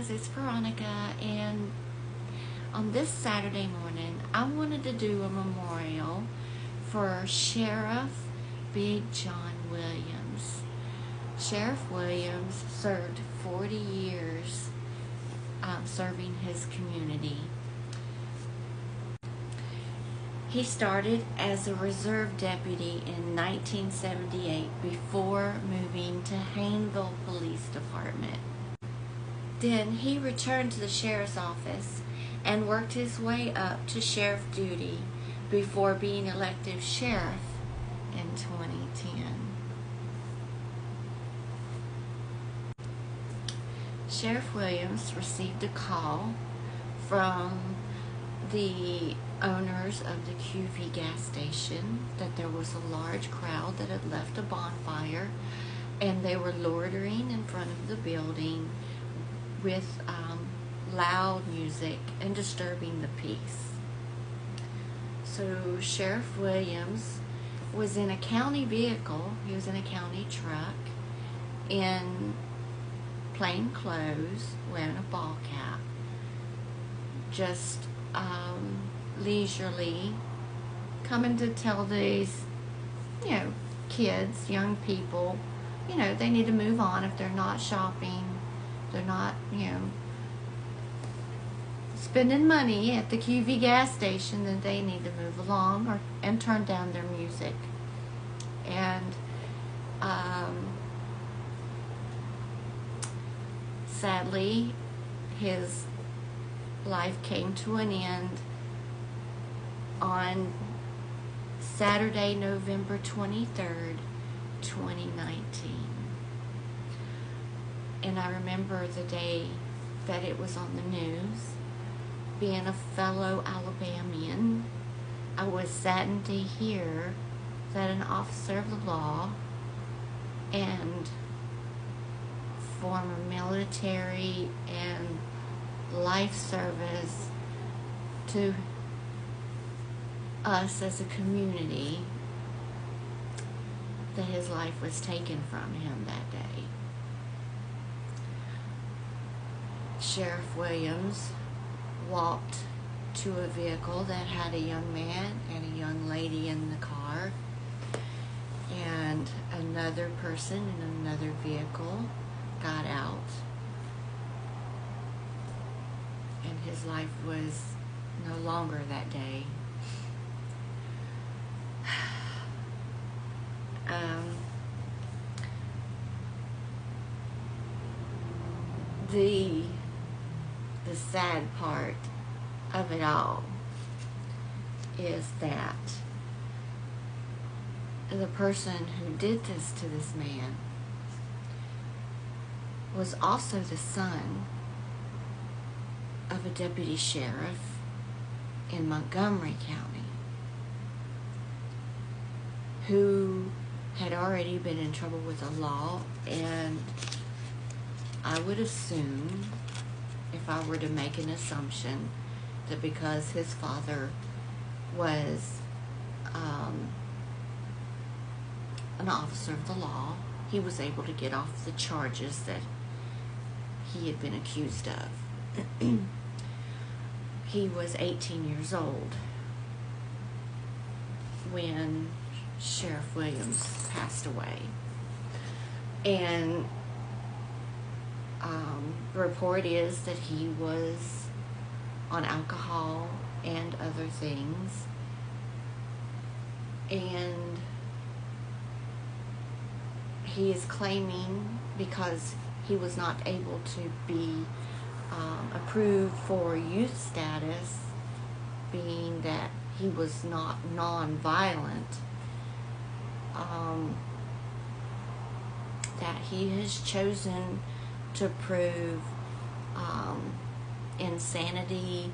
guys, it's Veronica, and on this Saturday morning I wanted to do a memorial for Sheriff Big John Williams. Sheriff Williams served 40 years serving his community. He started as a reserve deputy in 1978 before moving to Hayneville Police Department. Then he returned to the sheriff's office and worked his way up to sheriff duty before being elected sheriff in 2010. Sheriff Williams received a call from the owners of the QV gas station that there was a large crowd that had left a bonfire and they were loitering in front of the building with loud music and disturbing the peace. So Sheriff Williams was in a county vehicle. He was in a county truck in plain clothes, wearing a ball cap, just leisurely coming to tell these, kids, young people, they need to move on. If they're not shopping, they're not, spending money at the QV gas station, then they need to move along and turn down their music. And sadly, his life came to an end on Saturday, November 23rd, 2019. And I remember the day that it was on the news. Being a fellow Alabamian, I was saddened to hear that an officer of the law and former military and life service to us as a community, that his life was taken from him that day. Sheriff Williams walked to a vehicle that had a young man and a young lady in the car, and another person in another vehicle got out, and his life was no longer that day. The sad part of it all is that the person who did this to this man was also the son of a deputy sheriff in Montgomery County who had already been in trouble with the law. And I would assume, if I were to make an assumption, that because his father was an officer of the law, he was able to get off the charges that he had been accused of. He was 18 years old when Sheriff Williams passed away. And the report is that he was on alcohol and other things, and he is claiming, because he was not able to be approved for youth status, being that he was not non-violent, that he has chosen to prove insanity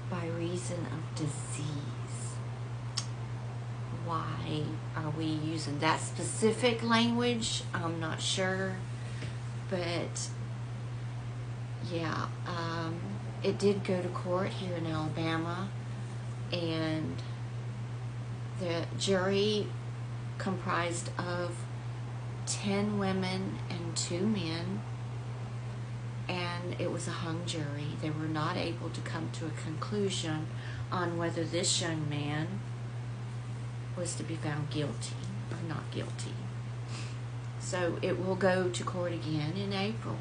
by reason of disease. Why are we using that specific language? I'm not sure, but yeah, it did go to court here in Alabama, and the jury comprised of 10 women and 2 men, and and it was a hung jury. They were not able to come to a conclusion on whether this young man was to be found guilty or not guilty. So it will go to court again in April.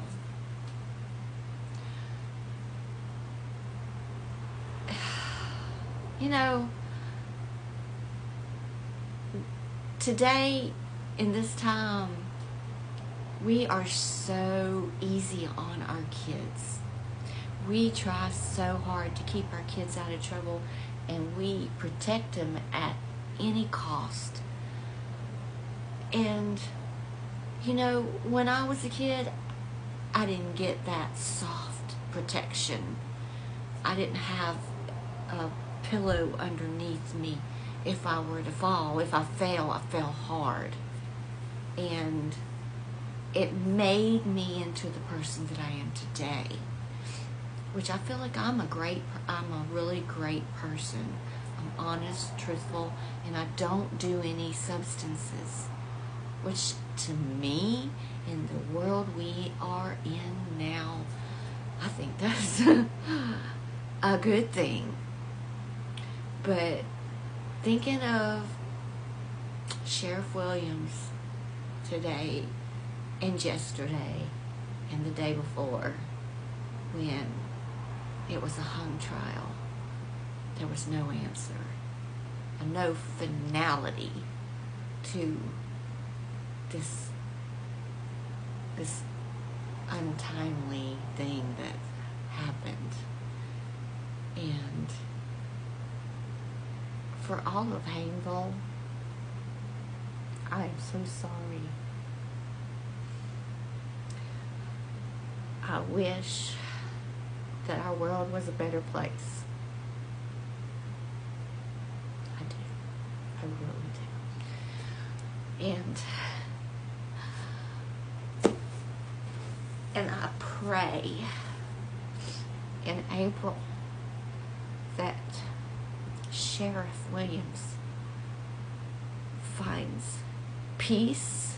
You know, today, in this time, we are so easy on our kids. We try so hard to keep our kids out of trouble, and we protect them at any cost. And, you know, when I was a kid, I didn't get that soft protection. I didn't have a pillow underneath me if I were to fall. If I fell hard. And it made me into the person that I am today, which I feel like I'm a really great person. I'm honest, truthful, and I don't do any substances, which to me, in the world we are in now, I think that's a good thing. But thinking of Sheriff Williams today and yesterday and the day before, when it was a hung trial, there was no answer and no finality to this untimely thing that happened. And for all of Hayneville, I am so sorry. I wish that our world was a better place. I do. I really do. And I pray in April that Sheriff Williams finds peace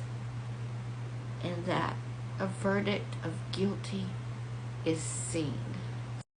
and that a verdict of guilty is seen.